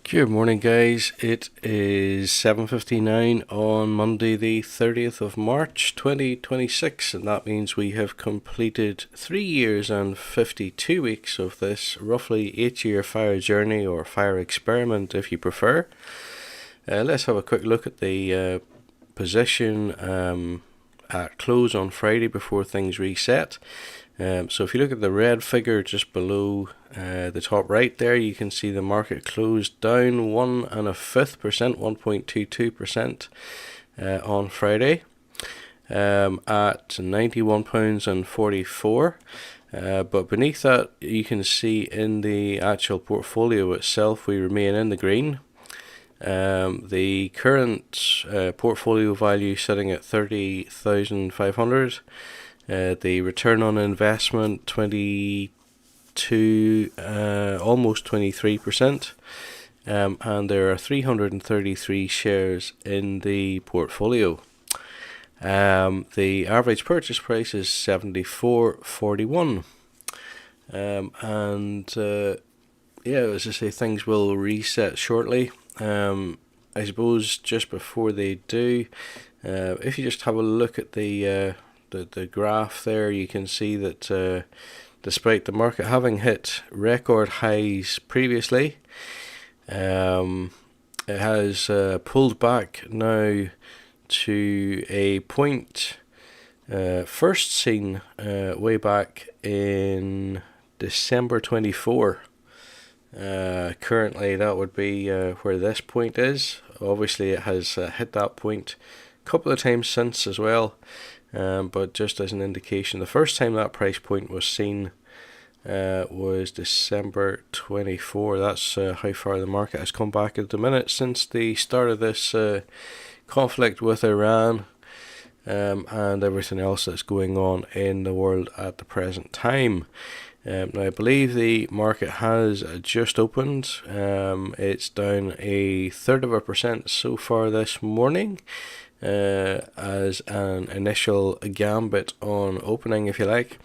Good morning, guys. It is 7:59 on Monday, the 30th of March 2026, and that means we have completed 3 years and 52 weeks of this roughly 8-year fire journey, or fire experiment if you prefer. Let's have a quick look at the position at close on Friday before things reset. So if you look at the red figure just below the top right there, you can see the market closed down 1.25%, 1.22% on Friday at £91.44. But beneath that, you can see in the actual portfolio itself, we remain in the green. The current portfolio value sitting at 30,500. The return on investment 22, almost 23%, and there are 333 shares in the portfolio. The average purchase price is 74.41, and as I say, things will reset shortly. I suppose just before they do, if you just have a look at the graph there, you can see that despite the market having hit record highs previously, it has pulled back now to a point first seen way back in December 24. Currently that would be where this point is. Obviously it has hit that point a couple of times since as well. But just as an indication, the first time that price point was seen was December 24. That's how far the market has come back at the minute since the start of this conflict with Iran, and everything else that's going on in the world at the present time. Now I believe the market has just opened. It's down 1/3% so far this morning, as an initial gambit on opening, if you like.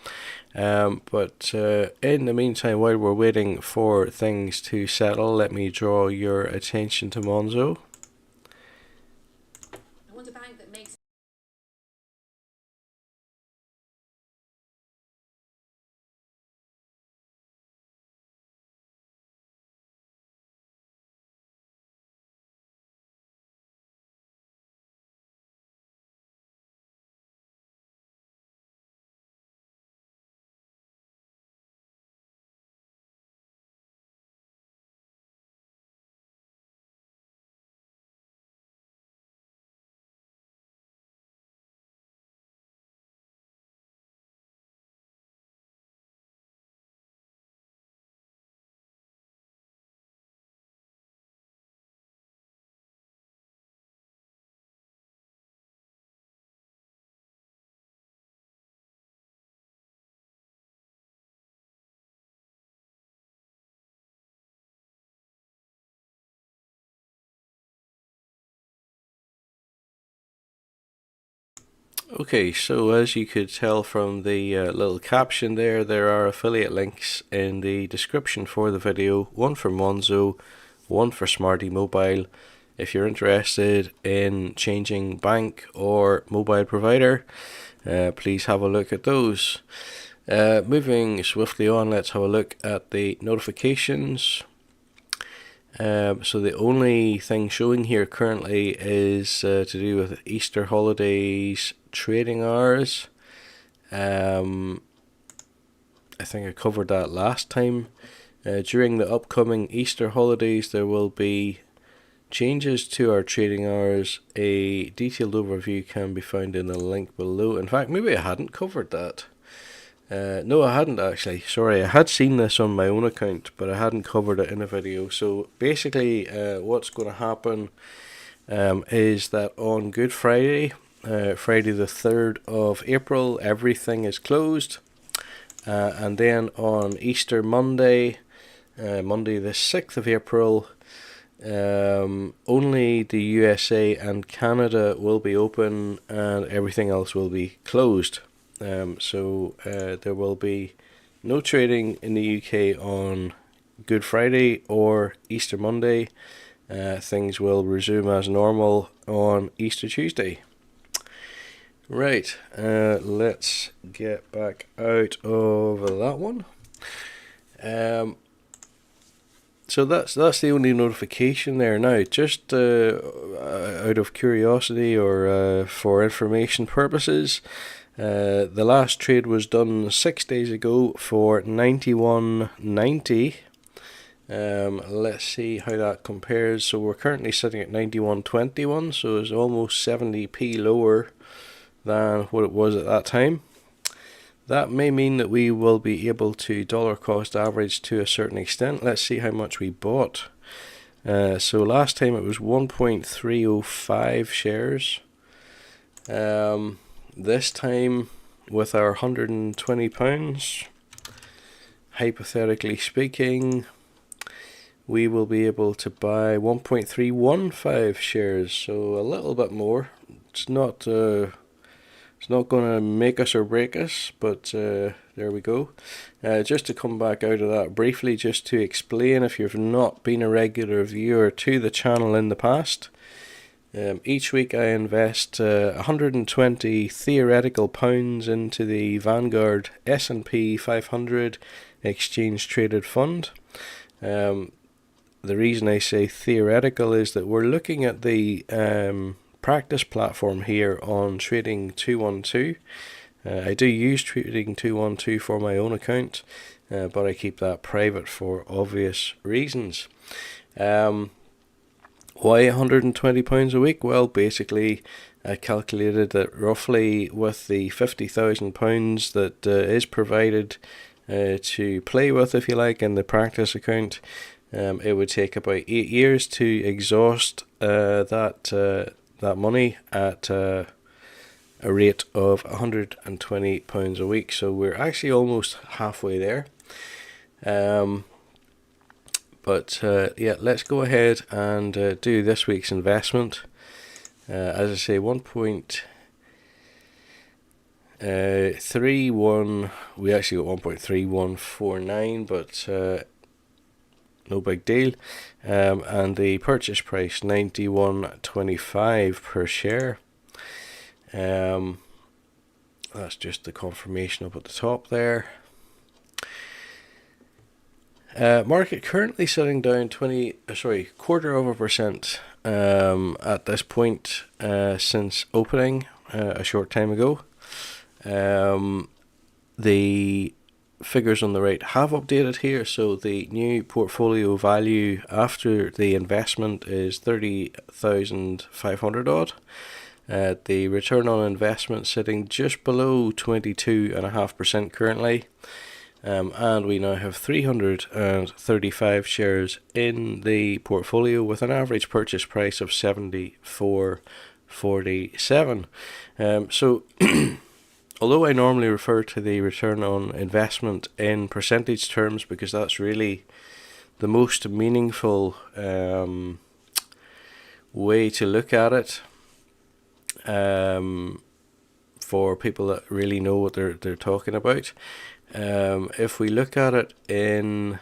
But in the meantime, while we're waiting for things to settle, let me draw your attention to Monzo. I want a bank that makes Okay, so as you could tell from the little caption there are affiliate links in the description for the video, one for Monzo, one for Smarty Mobile. If you're interested in changing bank or mobile provider, please have a look at those. Moving swiftly on, let's have a look at the notifications. So the only thing showing here currently is to do with Easter holidays trading hours. I think I covered that last time. During the upcoming Easter holidays, there will be changes to our trading hours. A detailed overview can be found in the link below. In fact, maybe I hadn't covered that. No, I hadn't actually. Sorry, I had seen this on my own account, but I hadn't covered it in a video. So basically, what's going to happen is that on Good Friday, Friday the 3rd of April, everything is closed. And then on Easter Monday, Monday the 6th of April, only the USA and Canada will be open and everything else will be closed. So there will be no trading in the UK on Good Friday or Easter Monday, things will resume as normal on Easter Tuesday. Right, let's get back out of that one. So that's the only notification there now. Just out of curiosity or for information purposes, the last trade was done 6 days ago for 91.90. Let's see how that compares. So we're currently sitting at 91.21, so it's almost 70p lower than what it was at that time. That may mean that we will be able to dollar cost average to a certain extent. Let's see how much we bought. So last time it was 1.305 shares. This time with our £120, hypothetically speaking, we will be able to buy 1.315 shares, so a little bit more. It's not going to make us or break us, but there we go. Just to come back out of that briefly, just to explain, if you've not been a regular viewer to the channel in the past, each week I invest 120 theoretical pounds into the Vanguard S&P 500 exchange traded fund. The reason I say theoretical is that we're looking at the practice platform here on Trading 212. I do use Trading 212 for my own account, but I keep that private for obvious reasons. Why £120 a week? Well, basically I calculated that roughly with the £50,000 that is provided to play with, if you like, in the practice account, it would take about 8 years to exhaust that money at a rate of £120 a week. So we're actually almost halfway there. But let's go ahead and do this week's investment. As I say, 1.31. We actually got 1.3149, but no big deal. And the purchase price 91.25 per share. That's just the confirmation up at the top there. Market currently sitting down quarter of a percent at this point since opening a short time ago. The figures on the right have updated here, so the new portfolio value after the investment is 30,500 odd. The return on investment sitting just below 22.5% currently. And we now have 335 shares in the portfolio with an average purchase price of 74.47. So although I normally refer to the return on investment in percentage terms because that's really the most meaningful way to look at it, for people that really know what they're talking about. If we look at it in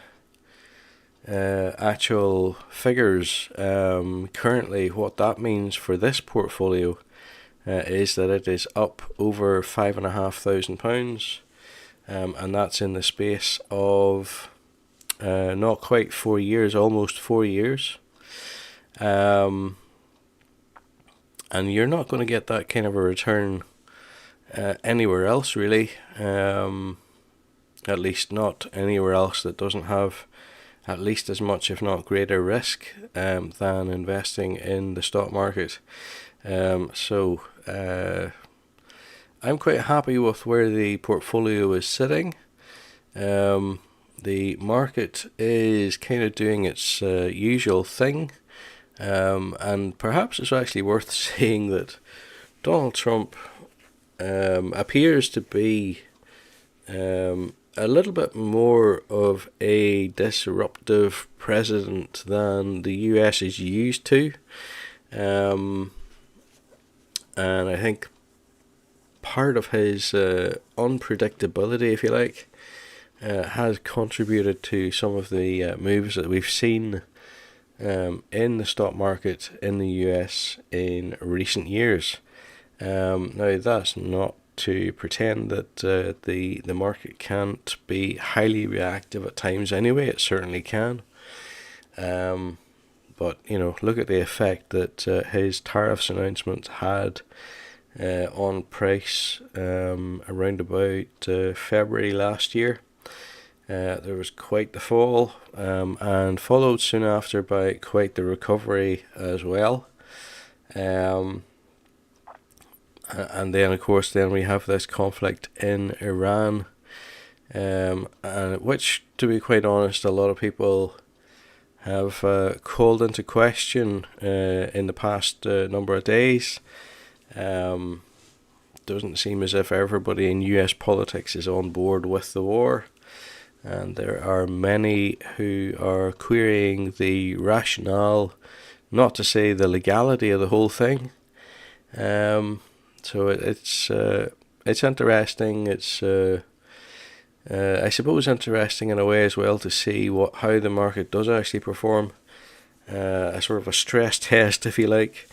actual figures, currently what that means for this portfolio is that it is up over £5,500, and that's in the space of not quite 4 years, almost 4 years. And you're not going to get that kind of a return anywhere else, really. At least not anywhere else that doesn't have at least as much, if not greater, risk than investing in the stock market. So I'm quite happy with where the portfolio is sitting. The market is kind of doing its usual thing. And perhaps it's actually worth saying that Donald Trump appears to be a little bit more of a disruptive president than the US is used to. And I think part of his unpredictability, if you like, has contributed to some of the moves that we've seen in the stock market in the US in recent years. Now, that's not to pretend that the market can't be highly reactive at times anyway. It certainly can. But, look at the effect that his tariffs announcement had on price around about February last year. There was quite the fall, and followed soon after by quite the recovery as well. And then, of course, we have this conflict in Iran, and which, to be quite honest, a lot of people have called into question in the past number of days. Doesn't seem as if everybody in US politics is on board with the war, and there are many who are querying the rationale, not to say the legality of the whole thing. So it's interesting. It's I suppose interesting in a way as well to see how the market does actually perform. A sort of a stress test, if you like,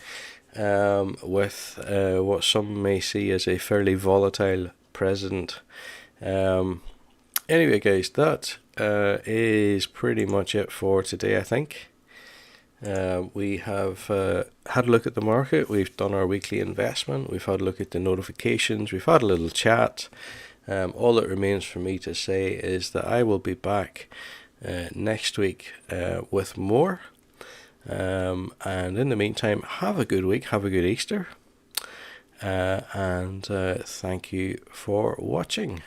with what some may see as a fairly volatile president. Anyway, guys, that is pretty much it for today, I think. We have had a look at the market. We've done our weekly investment. We've had a look at the notifications. We've had a little chat. All that remains for me to say is that I will be back next week with more. And in the meantime, have a good week. Have a good Easter. And thank you for watching.